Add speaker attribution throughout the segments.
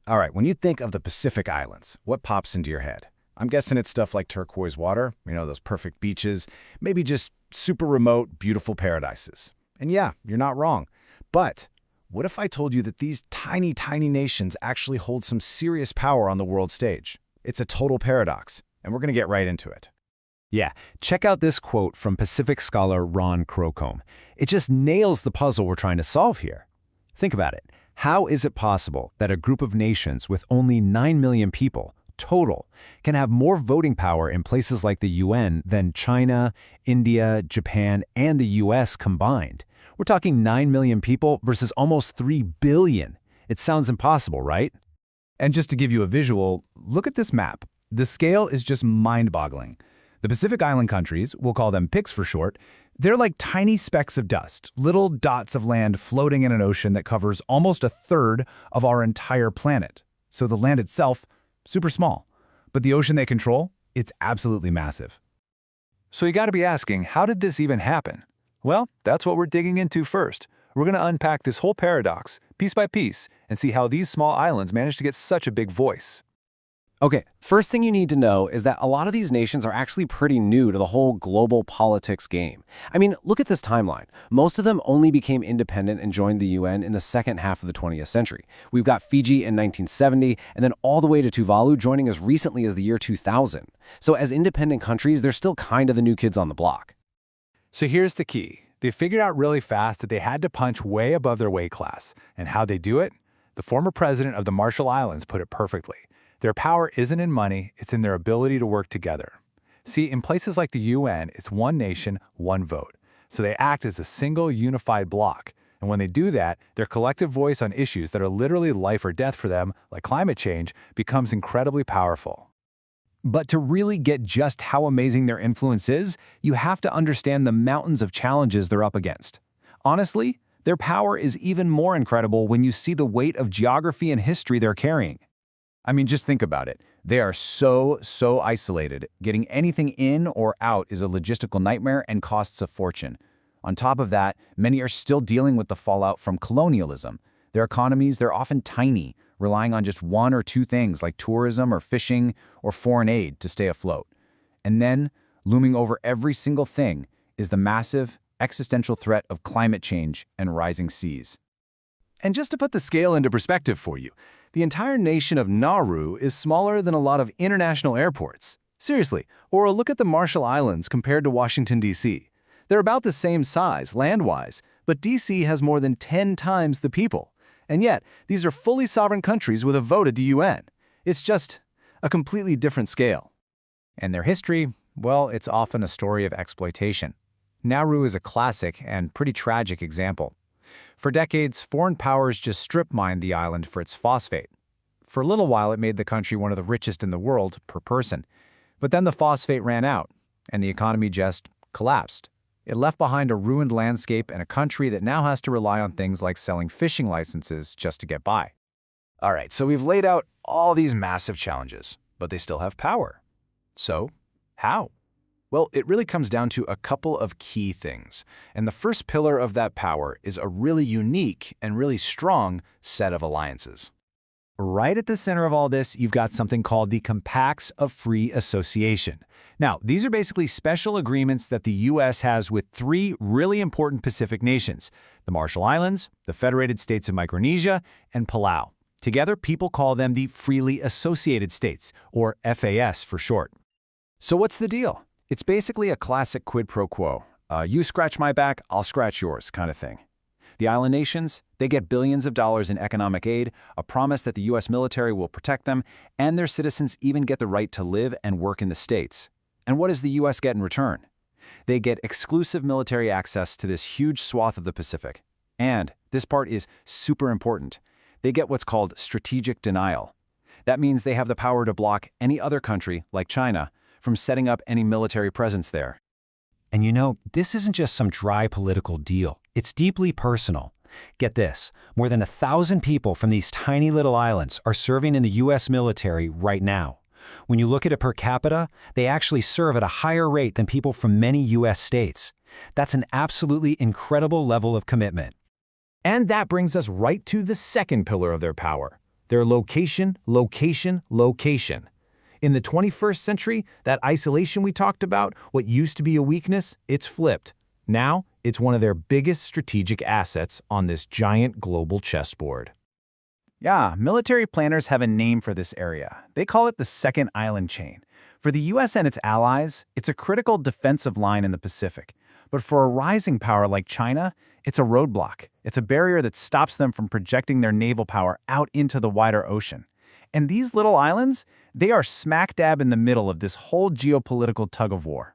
Speaker 1: All right, when you think of the Pacific Islands, what pops into your head? I'm guessing it's stuff like turquoise water, those perfect beaches, maybe just super remote, beautiful paradises. And yeah, you're not wrong. But what if I told you that these tiny, tiny nations actually hold some serious power on the world stage? It's a total paradox, and we're going to get right into it.
Speaker 2: Yeah, check out this quote from Pacific scholar Ron Crocombe. It just nails the puzzle we're trying to solve here. Think about it. How is it possible that a group of nations with only 9 million people total can have more voting power in places like the UN than China, India, Japan, and the US combined? We're talking 9 million people versus almost 3 billion. It sounds impossible, right?
Speaker 3: And just to give you a visual, look at this map. The scale is just mind-boggling. The Pacific Island countries, we'll call them PICs for short, they're like tiny specks of dust, little dots of land floating in an ocean that covers almost a third of our entire planet. So the land itself, super small. But the ocean they control, it's absolutely massive.
Speaker 4: So you got to be asking, how did this even happen? Well, that's what we're digging into first. We're going to unpack this whole paradox, piece by piece, and see how these small islands managed to get such a big voice.
Speaker 2: Okay, first thing you need to know is that a lot of these nations are actually pretty new to the whole global politics game. I mean, look at this timeline. Most of them only became independent and joined the UN in the second half of the 20th century. We've got Fiji in 1970, and then all the way to Tuvalu joining as recently as the year 2000. So as independent countries, they're still kind of the new kids on the block.
Speaker 4: So here's the key. They figured out really fast that they had to punch way above their weight class. And how'd they do it? The former president of the Marshall Islands put it perfectly. Their power isn't in money, it's in their ability to work together. See, in places like the UN, it's one nation, one vote. So they act as a single unified bloc. And when they do that, their collective voice on issues that are literally life or death for them, like climate change, becomes incredibly powerful.
Speaker 3: But to really get just how amazing their influence is, you have to understand the mountains of challenges they're up against. Honestly, their power is even more incredible when you see the weight of geography and history they're carrying. I mean, just think about it. They are so isolated. Getting anything in or out is a logistical nightmare and costs a fortune. On top of that, many are still dealing with the fallout from colonialism. Their economies, they're often tiny, relying on just one or two things like tourism or fishing or foreign aid to stay afloat. And then, looming over every single thing, is the massive, existential threat of climate change and rising seas.
Speaker 4: And just to put the scale into perspective for you, the entire nation of Nauru is smaller than a lot of international airports. Seriously, or look at the Marshall Islands compared to Washington, D.C. They're about the same size, land-wise, but D.C. has more than 10 times the people. And yet, these are fully sovereign countries with a vote at the UN. It's just a completely different scale.
Speaker 3: And their history, well, it's often a story of exploitation. Nauru is a classic and pretty tragic example. For decades, foreign powers just strip-mined the island for its phosphate. For a little while, it made the country one of the richest in the world per person. But then the phosphate ran out, and the economy just collapsed. It left behind a ruined landscape and a country that now has to rely on things like selling fishing licenses just to get by.
Speaker 1: All right, so we've laid out all these massive challenges, but they still have power. So, how? Well, it really comes down to a couple of key things. And the first pillar of that power is a really unique and really strong set of alliances.
Speaker 3: Right at the center of all this, you've got something called the Compacts of Free Association. Now, these are basically special agreements that the U.S. has with three really important Pacific nations: the Marshall Islands, the Federated States of Micronesia, and Palau. Together, people call them the Freely Associated States, or FAS for short.
Speaker 1: So what's the deal? It's basically a classic quid pro quo. You scratch my back, I'll scratch yours kind of thing. The island nations, they get billions of dollars in economic aid, a promise that the U.S. military will protect them, and their citizens even get the right to live and work in the states. And what does the U.S. get in return? They get exclusive military access to this huge swath of the Pacific. And this part is super important. They get what's called strategic denial. That means they have the power to block any other country, like China, from setting up any military presence there.
Speaker 2: And this isn't just some dry political deal. It's deeply personal. Get this, more than 1,000 people from these tiny little islands are serving in the U.S. military right now. When you look at it per capita, they actually serve at a higher rate than people from many U.S. states. That's an absolutely incredible level of commitment.
Speaker 3: And that brings us right to the second pillar of their power:
Speaker 2: Their location, location, location. In the 21st century, that isolation we talked about, what used to be a weakness, it's flipped. Now, it's one of their biggest strategic assets on this giant global chessboard.
Speaker 3: Yeah, military planners have a name for this area. They call it the Second Island Chain. For the US and its allies, it's a critical defensive line in the Pacific. But for a rising power like China, it's a roadblock. It's a barrier that stops them from projecting their naval power out into the wider ocean. And these little islands, they are smack dab in the middle of this whole geopolitical tug-of-war.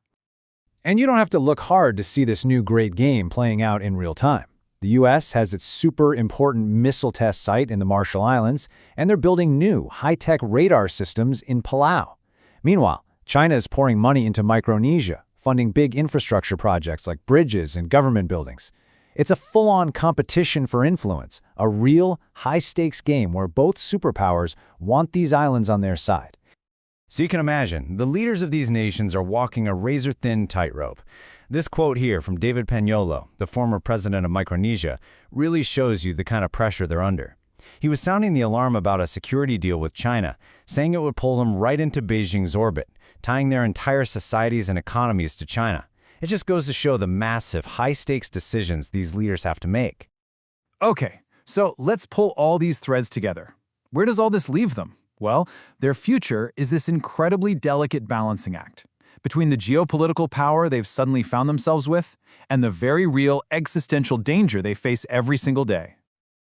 Speaker 2: And you don't have to look hard to see this new great game playing out in real time. The U.S. has its super important missile test site in the Marshall Islands, and they're building new, high-tech radar systems in Palau. Meanwhile, China is pouring money into Micronesia, funding big infrastructure projects like bridges and government buildings. It's a full-on competition for influence, a real, high-stakes game where both superpowers want these islands on their side. So you can imagine, the leaders of these nations are walking a razor-thin tightrope. This quote here from David Peñolo, the former president of Micronesia, really shows you the kind of pressure they're under. He was sounding the alarm about a security deal with China, saying it would pull them right into Beijing's orbit, tying their entire societies and economies to China. It just goes to show the massive, high-stakes decisions these leaders have to make.
Speaker 3: Okay, so let's pull all these threads together. Where does all this leave them? Well, their future is this incredibly delicate balancing act between the geopolitical power they've suddenly found themselves with and the very real existential danger they face every single day.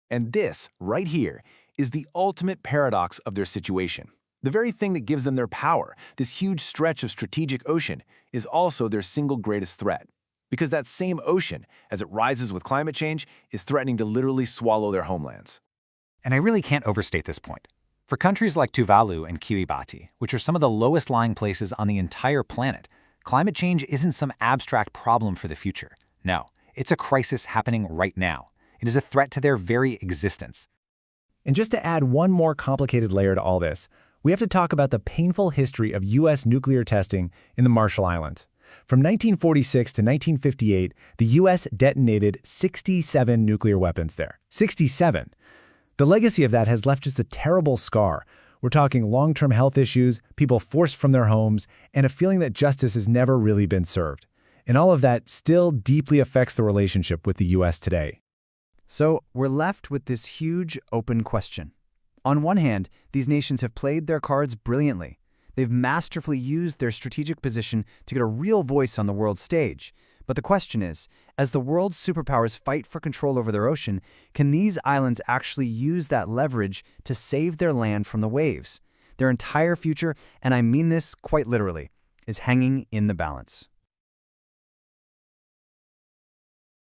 Speaker 1: And this, right here, is the ultimate paradox of their situation. The very thing that gives them their power, this huge stretch of strategic ocean, is also their single greatest threat. Because that same ocean, as it rises with climate change, is threatening to literally swallow their homelands.
Speaker 4: And I really can't overstate this point. For countries like Tuvalu and Kiribati, which are some of the lowest-lying places on the entire planet, climate change isn't some abstract problem for the future. No, it's a crisis happening right now. It is a threat to their very existence.
Speaker 2: And just to add one more complicated layer to all this, we have to talk about the painful history of U.S. nuclear testing in the Marshall Islands. From 1946 to 1958, the U.S. detonated 67 nuclear weapons there. 67! The legacy of that has left just a terrible scar. We're talking long-term health issues, people forced from their homes, and a feeling that justice has never really been served. And all of that still deeply affects the relationship with the U.S. today.
Speaker 3: So we're left with this huge open question. On one hand, these nations have played their cards brilliantly. They've masterfully used their strategic position to get a real voice on the world stage. But the question is, as the world's superpowers fight for control over their ocean, can these islands actually use that leverage to save their land from the waves? Their entire future, and I mean this quite literally, is hanging in the balance.